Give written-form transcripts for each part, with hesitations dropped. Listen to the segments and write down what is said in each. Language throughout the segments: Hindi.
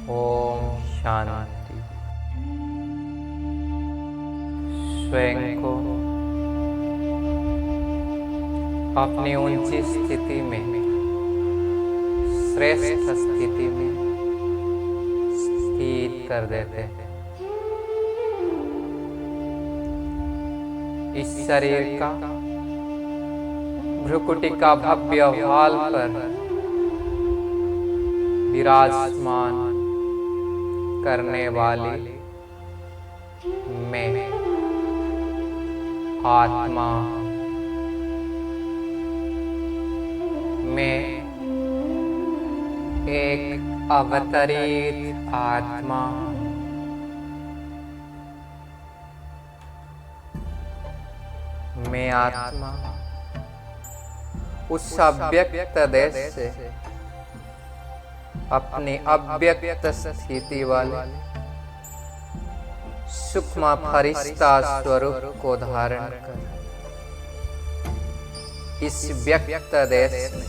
ओम शांति। स्वयं को अपनी ऊंची स्थिति में, श्रेष्ठ स्थिति में स्थित कर देते हैं। इस शरीर का भ्रुकुटी का भव्य भाल पर विराजमान करने वाली मैं आत्मा, मैं एक अवतरित आत्मा, मैं आत्मा उस अव्यक्त देश से अपनी अव्यक्त स्थिति वाले सूक्ष्म फरिश्ता स्वरूप को धारण कर इस व्यक्त देश में,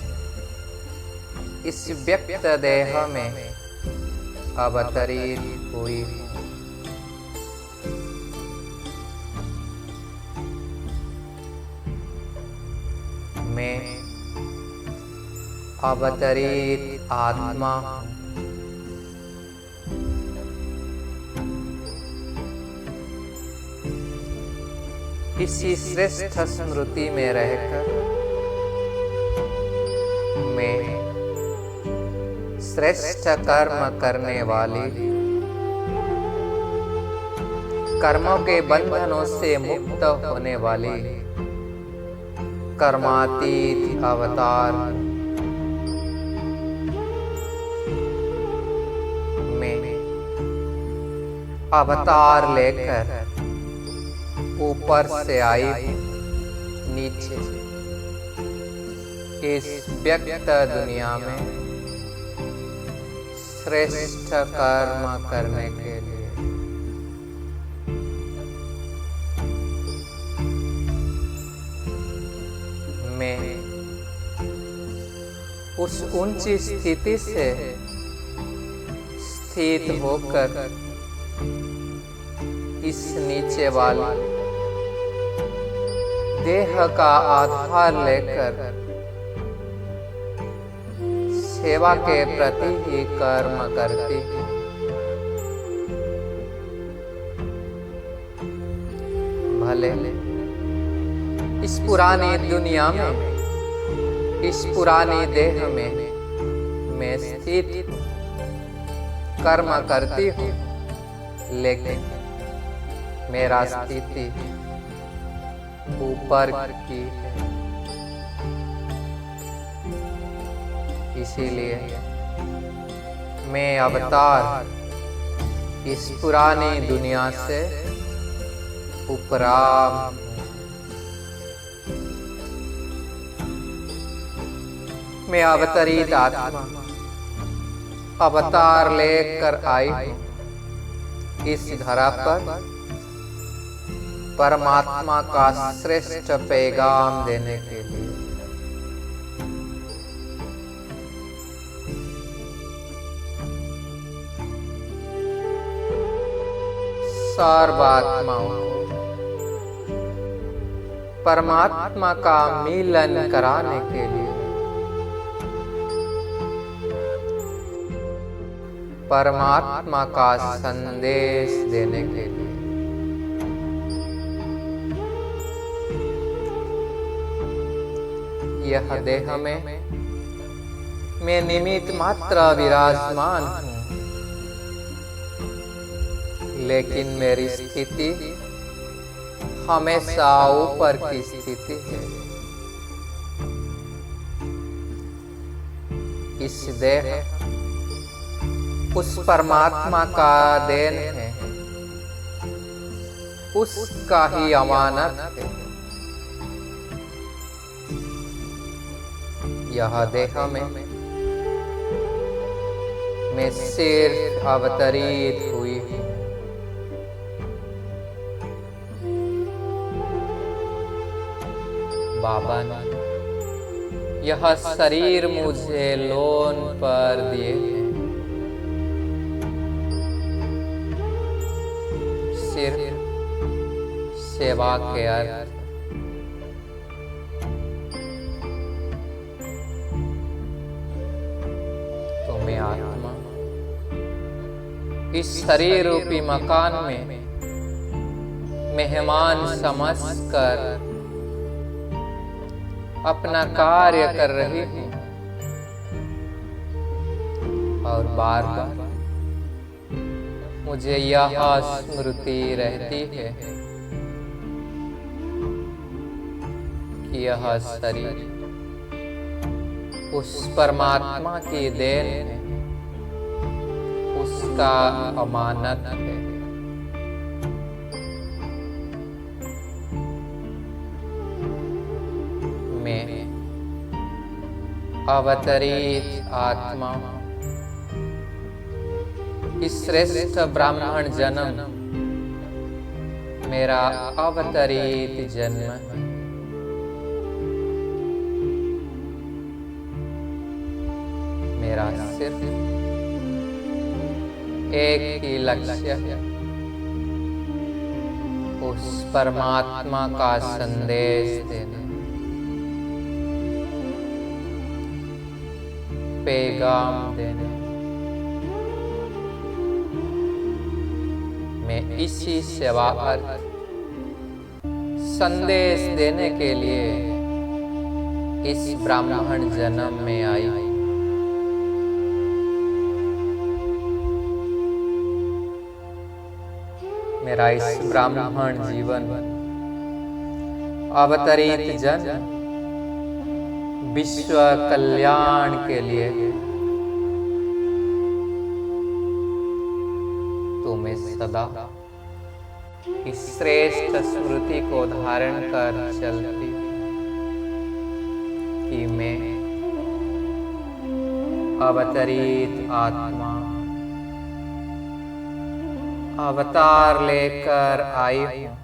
इस व्यक्त देह में अवतरित हुई हूँ। मैं अवतरित आत्मा हूँ। इसी श्रेष्ठ स्मृति में रहकर मैं श्रेष्ठ कर्म करने वाली, कर्मों के बंधनों से मुक्त होने वाली कर्मातीत अवतार, मैं अवतार लेकर ऊपर से आई नीचे इस व्यक्त दुनिया में श्रेष्ठ कर्म करने के लिए। मैं उस ऊंची स्थिति से स्थित होकर इस नीचे वाले देह का आधार लेकर सेवा के प्रति ही कर्म करती हूँ। भले इस पुरानी दुनिया में, इस पुरानी देह में मैं स्थित हूँ, कर्म करती हूँ, लेकिन मेरा स्थिति ऊपर की है। इसीलिए मैं अवतार इस पुरानी दुनिया से उपराम हूँ। मैं अवतरित आत्मा अवतार लेकर आई हूँ इस धरा पर परमात्मा का श्रेष्ठ पैगाम देने के लिए। सर्वात्माओं को परमात्मा का मिलन कराने के लिए, परमात्मा का संदेश देने के लिए यह देह में मैं निमित्त मात्र विराजमान हूँ, लेकिन मेरी स्थिति हमेशा ऊपर की स्थिति है। इस देह उस परमात्मा का देन है, उसका ही अमानत है। यह देह में मैं सिर्फ अवतरित हुई हूँ। बाबा ने यह शरीर मुझे लोन पर दिए हैं। सिर्फ सेवा के अर्थ। तुम्हें आत्मा इस शरीर रूपी मकान में मेहमान समझकर अपना कार्य कर रही हूँ और बार बार मुझे यह स्मृति रहती है कि यह शरीर उस परमात्मा की देन है, उसका अमानत है। मैं अवतरित आत्मा इस श्रेष्ठ ब्राह्मण जन्म मेरा अवतरित जन्म है। मेरा सिर्फ एक ही लक्ष्य है, उस परमात्मा का संदेश देना, पैगाम देना। मैं इसी सेवा अर्थ संदेश देने के लिए इस ब्राह्मण जन्म में आई। मेरा इस ब्राह्मण जीवन अवतरित जन्म विश्व कल्याण के लिए। तुम्हें सदा इस श्रेष्ठ स्मृति को धारण कर चलती कि मैं अवतरित आत्मा अवतार लेकर आई हूँ।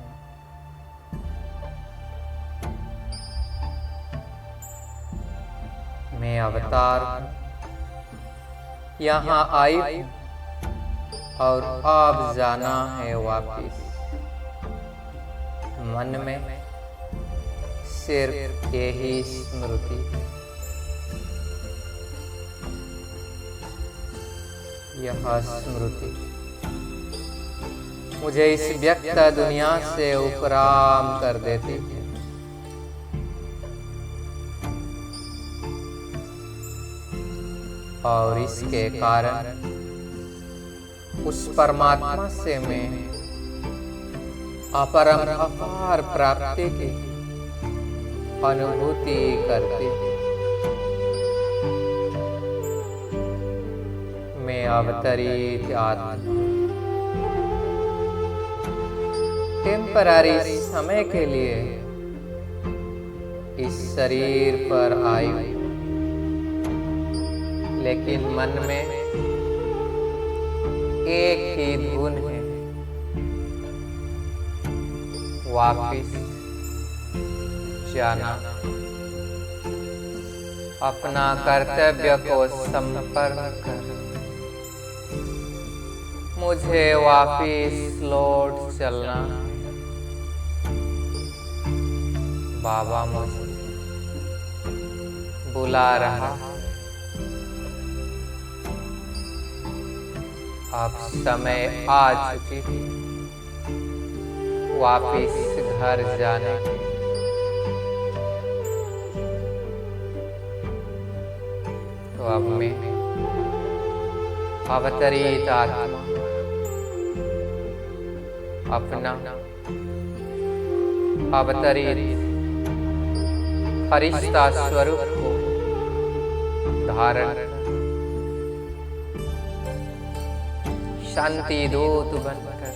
मैं अवतार यहाँ आई हूँ और अब जाना है वापिस। मन में सिर्फ यही स्मृति, यह स्मृति मुझे इस व्यक्त दुनिया से उपराम कर देती है। और इसके कारण उस परमात्मा से मैं अपरम अपार प्राप्ति की अनुभूति करती हूँ। मैं अवतरित आत्मा टेम्पररी समय के लिए इस शरीर पर आई, लेकिन मन में एक ही धुन है, वापिस जाना, अपना कर्तव्य को संपन्न कर मुझे वापिस लौट चलना। बाबा मुझे बुला रहा, अब समय आ चुकी वापिस घर जाने की। तो अब मैं अवतरित आत्मा अपना अवतरित फरिश्ता स्वरूप को धारण शांति दूत बनकर,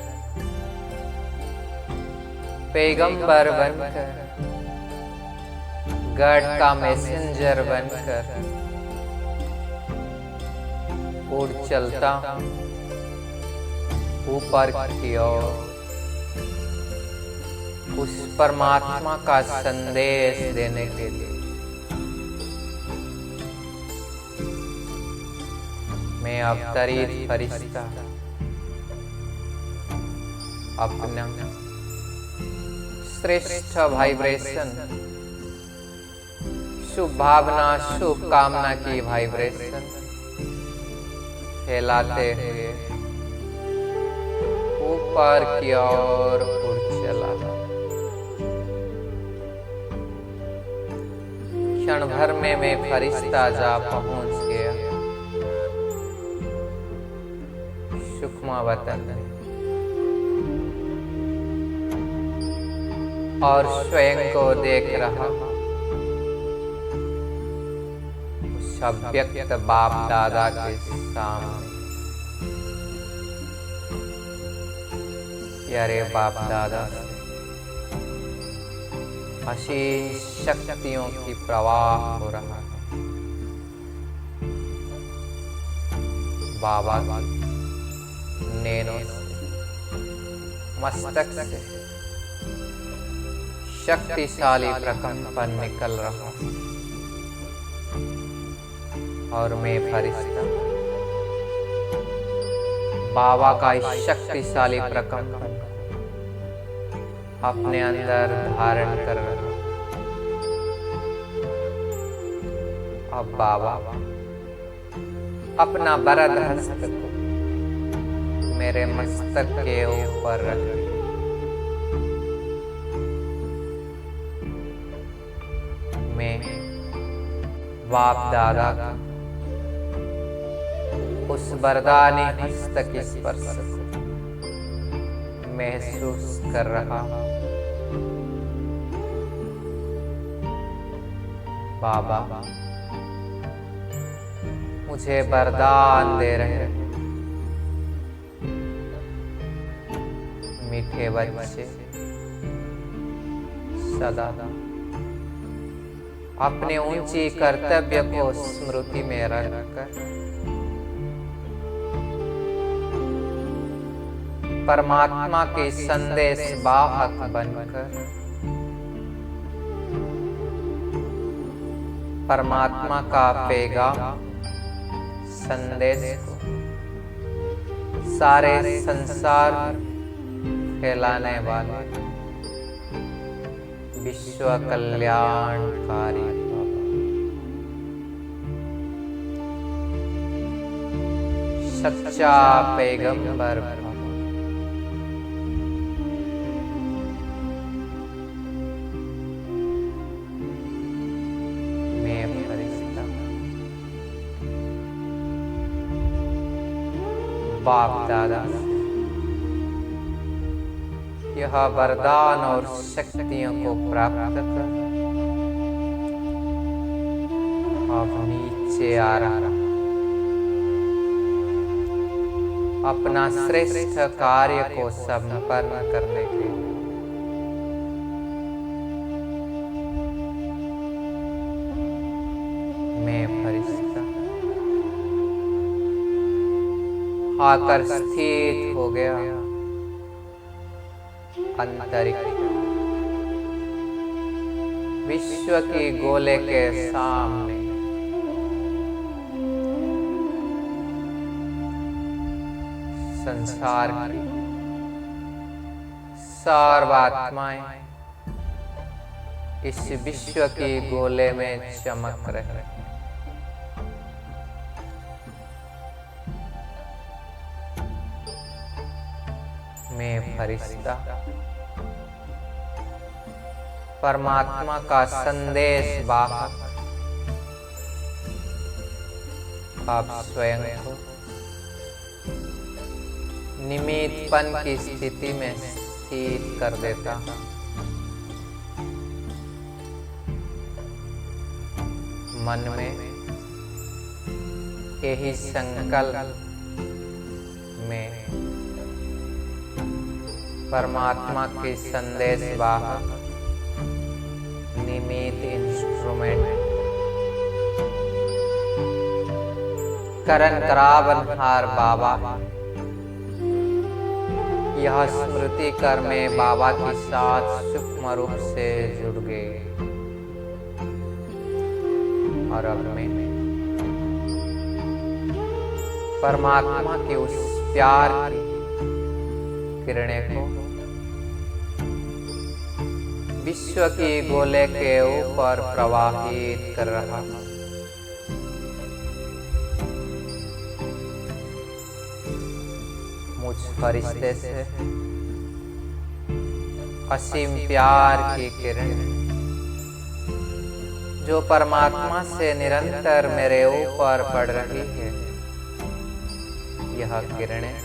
पैगंबर बनकर, गॉड का मैसेंजर बनकर उड़ चलता ऊपर की ओर, उस परमात्मा का संदेश देने के लिए। मैं अवतरित फरिश्ता अपना श्रेष्ठ वाइब्रेशन, शुभ भावना, शुभ कामना की वाइब्रेशन फैलाते हुए ऊपर की ओर उड़ चला। क्षण भर में मैं फरिश्ता जा पहुंच गया सुखमा वतन में, और स्वयं को देख रहा उस अव्यक्त बाप दादा के सामने। प्यारे बाप दादा से असीम शक्तियों की प्रवाह हो रहा है। बाबा नैनों मस्तक से शक्तिशाली प्रकंपन निकल रहा, और मैं फरिश्ता बाबा का इस शक्तिशाली प्रकंपन अपने अंदर धारण कर रहा। अब बाबा अपना वरद हस्त को मेरे मस्तक के ऊपर रख, मैं बाप दादा का उस वरदानी हस्त के स्पर्श को महसूस कर रहा। बाबा मुझे वरदान दे रहे हैं, मीठे बच्चे सदा अपने ऊंची कर्तव्य को स्मृति में रखकर परमात्मा के संदेश वाहक बनकर परमात्मा का पैगाम संदेश को सारे संसार फैलाने वाले विश्व कल्याणकारी बाबा, सच्चा पैगंबर बाबा, मैं फरिश्ता बाप दादा यह वरदान और शक्तियों को प्राप्त कर अब नीचे आ रहा, अपना श्रेष्ठ कार्य को संपन्न करने के लिए। मैं फरिश्ता आकर स्थित हो गया अंतरिक्ष विश्व की गोले के सामने। संसार की सर्वात्माएं इस विश्व की गोले में चमक रहे। मैं फरिश्ता परमात्मा का संदेश वाहक आप स्वयं को निमित्तपन की स्थिति में स्थिर कर देता। मन में यही संकल्प में परमात्मा के संदेश वाहक निमित्त इंस्ट्रूमेंट करण करावनहार बाबा यह स्मृति कर में बाबा के साथ सूक्ष्म रूप से जुड़ गए, और अब मैं परमात्मा के उस प्यार की किरणें को विश्व की गोले के ऊपर प्रवाहित कर रहा है। मुझ फरिश्ते से असीम प्यार की किरण जो परमात्मा से निरंतर मेरे ऊपर पड़ रही है, यह किरणें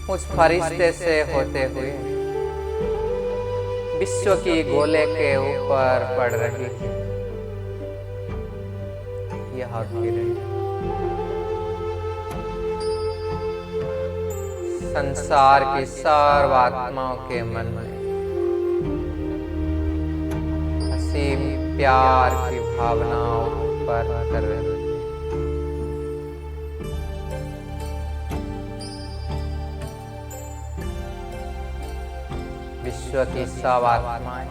मुझ फरिश्ते से होते हुए विश्व की गोले के ऊपर पड़ रही है। यह किरण संसार की सर्वात्माओं के मन में असीम प्यार की भावना उत्पन्न कर रही है। विश्व की सब आत्माएं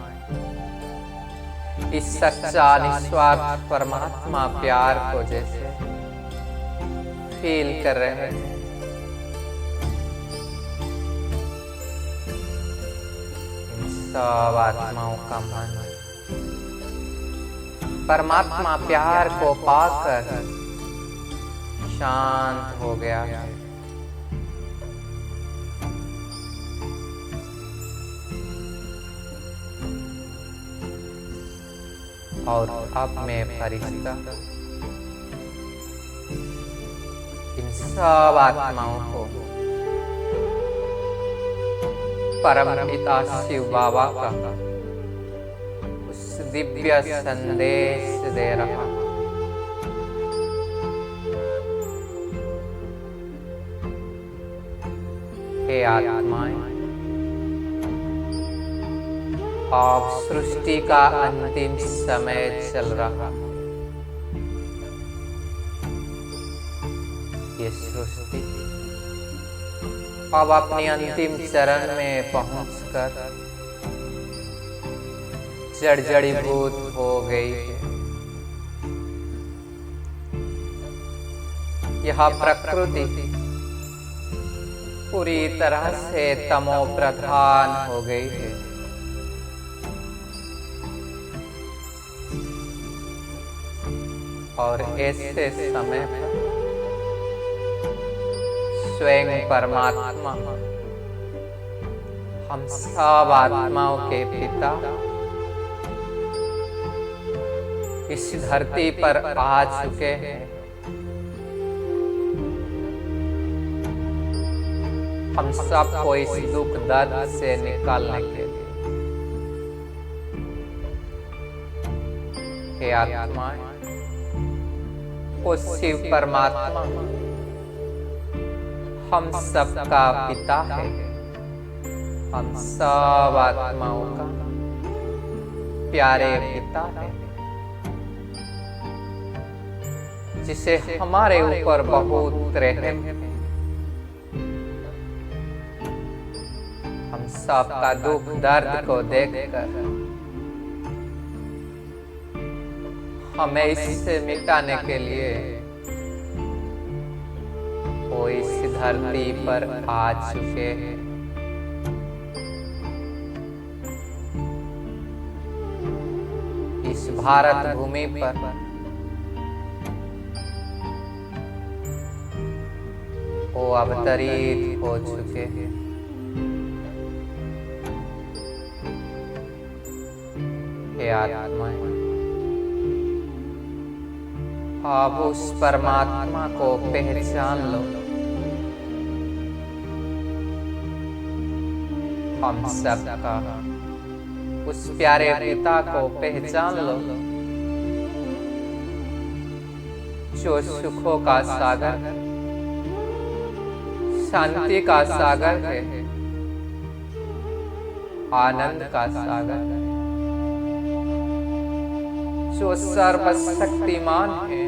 इस सच्चा निस्वार्थ परमात्मा प्यार को जैसे फील कर रहे हैं। सब आत्माओं का मन परमात्मा प्यार को पाकर शांत हो गया है। और अब मैं फरिश्ता इन सब आत्माओं को परम पिता शिव बाबा का उस दिव्य संदेश दे रहा हूं। हे आत्माएं, अब सृष्टि का अंतिम समय चल रहा है। ये सृष्टि अब अपनी अंतिम चरण में पहुंचकर जर्जरीभूत हो गई है। यह प्रकृति पूरी तरह से तमो प्रधान हो गई है। और ऐसे समय पर स्वयं परमात्मा हम सब आत्माओं के पिता इस धरती पर आ चुके हैं। हम सबको इस दुख दर्द से निकालने के लिए। हे आत्माएं, वो शिव परमात्मा हम सबका पिता है। हम सब आत्माओं का प्यारे पिता है, जिसे हमारे ऊपर बहुत रहम है। हम सबका दुख दर्द को देखकर हमें इससे मिटाने के लिए वो इस धरती पर आ चुके हैं। इस भारत भूमि पर वो अवतरित हो चुके हैं। हे आत्माएं, आप उस परमात्मा को पहचान लो। हम सबका उस प्यारे पिता को पहचान लो, जो सुखों का सागर, शांति का सागर है, आनंद का सागर है, जो सर्वशक्तिमान है,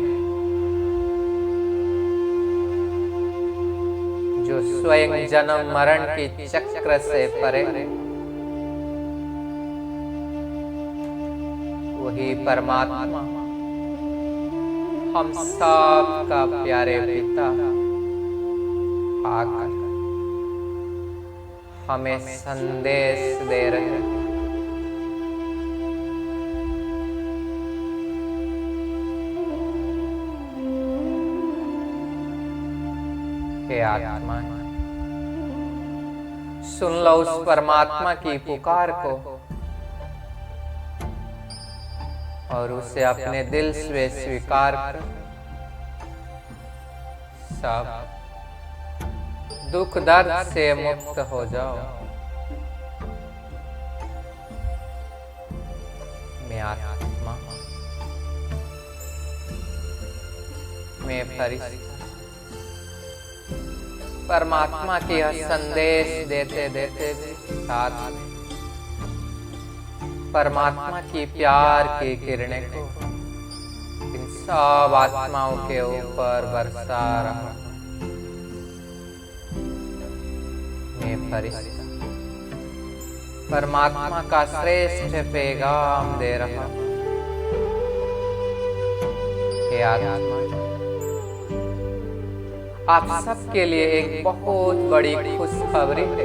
जो स्वयं जन्म मरण की चक्र से परे है। वही परमात्मा हम सब का प्यारे पिता आकर हमें संदेश दे रहे हैं। हे आत्मा, सुन लो उस परमात्मा की पुकार को और उसे अपने दिल से स्वीकार कर सब दुख दर्द से मुक्त हो जाओ। मैं आत्मा, मैं फरिश्ता परमात्मा की यह संदेश देते देते साथ में परमात्मा की प्यार की किरणें को इन सब आत्माओं के ऊपर बरसा रहा। मैं फरिश्ता परमात्मा का श्रेष्ठ पैगाम दे रहा। हे आत्मा, आप सबके लिए एक बहुत बड़ी खुशखबरी है।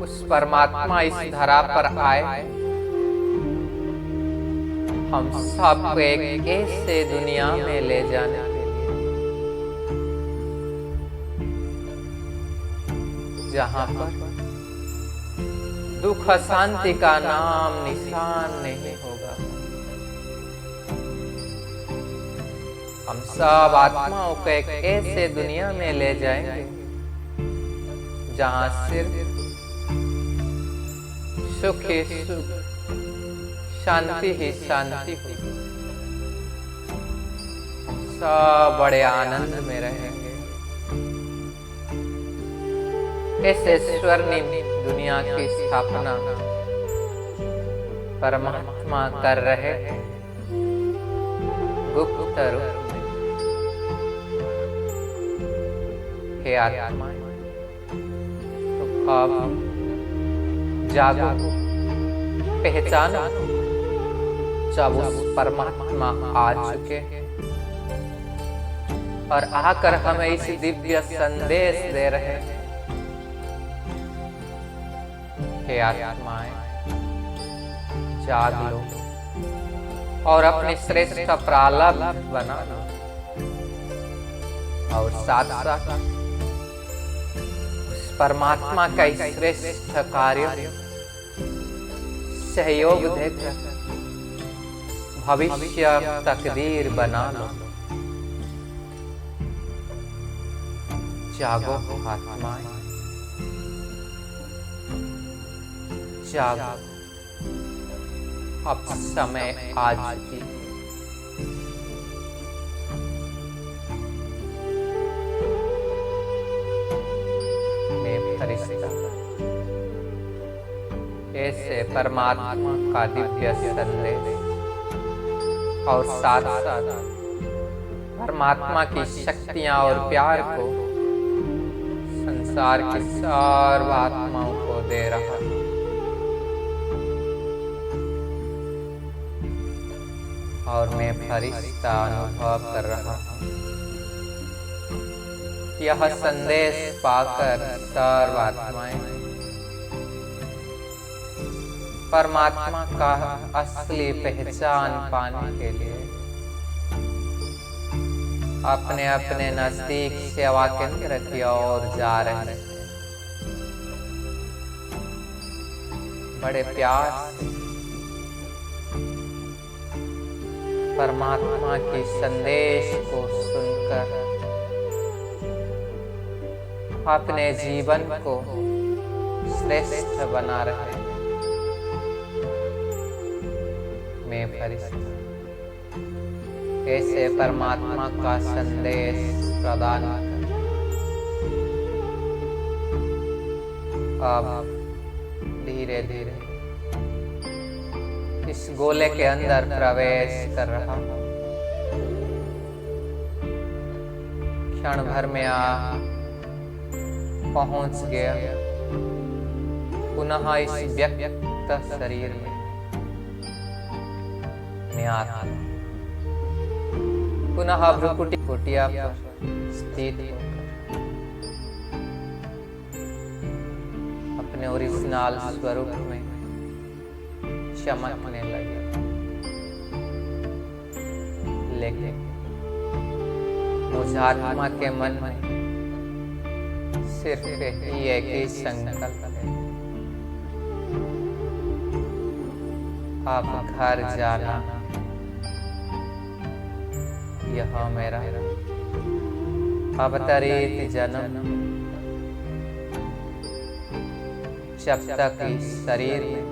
उस परमात्मा इस धरा पर आए हम सबको एक ऐसे दुनिया में ले जाने के लिए जहां पर दुख अशांति का नाम निशान नहीं होगा। हम सब आत्माओं को एक ऐसे दुनिया में ले जाएंगे जहां सिर्फ सुख ही सुख, शांति ही शांति होगी। सब बड़े आनंद में रहेंगे। ऐसे स्वर्णिम दुनिया की स्थापना परमात्मा कर रहे हैं गुप्त रूप में। हे आत्मा, तो अब जागो, पहचानो जब उस परमात्मा आ चुके हैं और आकर हमें इस दिव्य संदेश दे रहे हैं। हे आत्माएं, जाग लो और अपनी श्रेष्ठ प्रारब्ध बना लो और साथ साथ उस परमात्मा का इस श्रेष्ठ कार्य सहयोग देकर भविष्य तकदीर बना लो। जागो आत्माएं, जागो, अब समय आ चुकी है। मैं फरिश्ता ऐसे परमात्मा का दिव्य संदेश और साथ साथ परमात्मा की शक्तियां और प्यार को संसार की सर्व आत्माओं को दे रहा। और मैं फरिश्ता अनुभव कर रहा हूँ। यह संदेश पाकर सर्व आत्माएं परमात्मा का असली पहचान पाने के लिए अपने अपने नजदीक सेवा केंद्र की ओर जा रहे हैं। बड़े प्यार से परमात्मा की संदेश को सुनकर अपने जीवन को श्रेष्ठ बना रहे हैं। मैं फरिश्ता ऐसे परमात्मा का संदेश प्रदान कर अब धीरे धीरे इस गोले के अंदर प्रवेश कर रहा हूं। क्षण भर में पहुंच गया पुनः इस व्यक्त शरीर में। मैं आत्मा पुनः भ्रुकुटी कुटिया पर स्थित होकर अपने ओरिजिनल स्वरूप में चमकने लगे। लेकिन मुझ आत्मा के मन में सिर्फ ही एक ही संकल्प है, अब घर जाना। यह मेरा अवतरित जन्म, जब तक इस शरीर में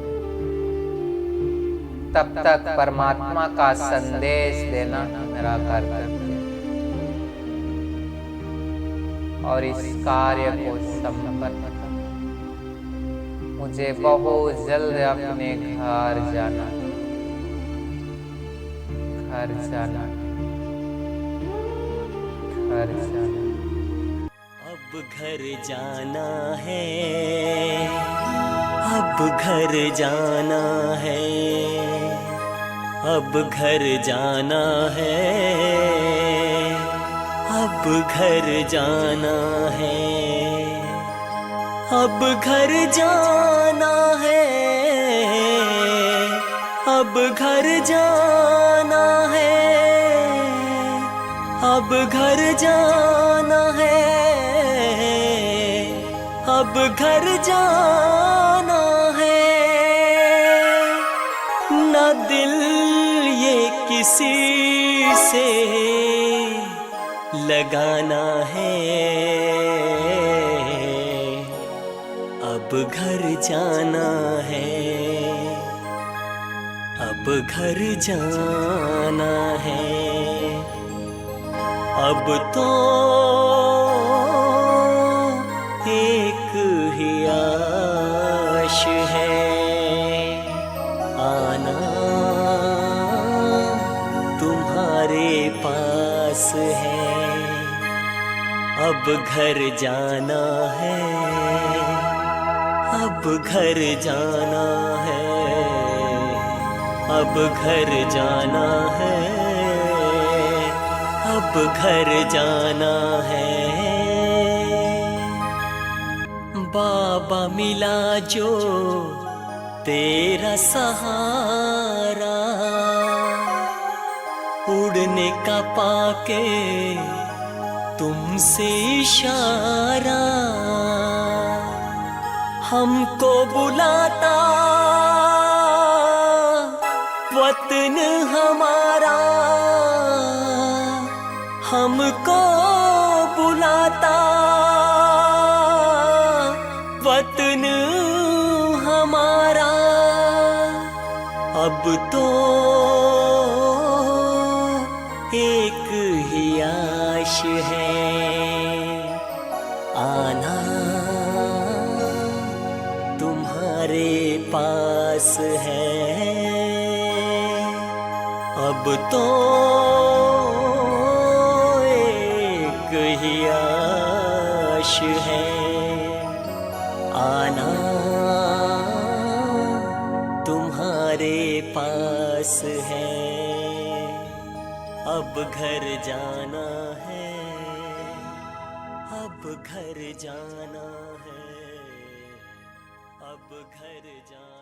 तब तक परमात्मा का संदेश देना मेरा कर्तव्य है, और इस कार्य को संपन्न कर मुझे बहुत जल्द अपने घर जाना, घर जाना, घर जाना। अब घर जाना है, अब घर जाना है, अब घर जाना है, अब घर जाना है, अब घर जाना है, अब घर जाना है, अब घर जाना है, अब घर जाना है। ना दिल ये किसी से लगाना है, अब घर जाना है, अब घर जाना है। अब तो एक ही आश है, आना तुम्हारे पास है। अब घर जाना है, अब घर जाना है, अब घर जाना है, अब घर जाना है। बाबा मिला जो तेरा सहारा, उड़ने का पाके तुमसे इशारा, हमको बुलाता वतन हमारा, हमको बुलाता वतन हमारा। अब तो एक ही आश है, आना तुम्हारे पास है। अब तो एक ही आश है, आना तुम्हारे पास है। अब घर जाना है, अब घर जाना है, अब घर जाना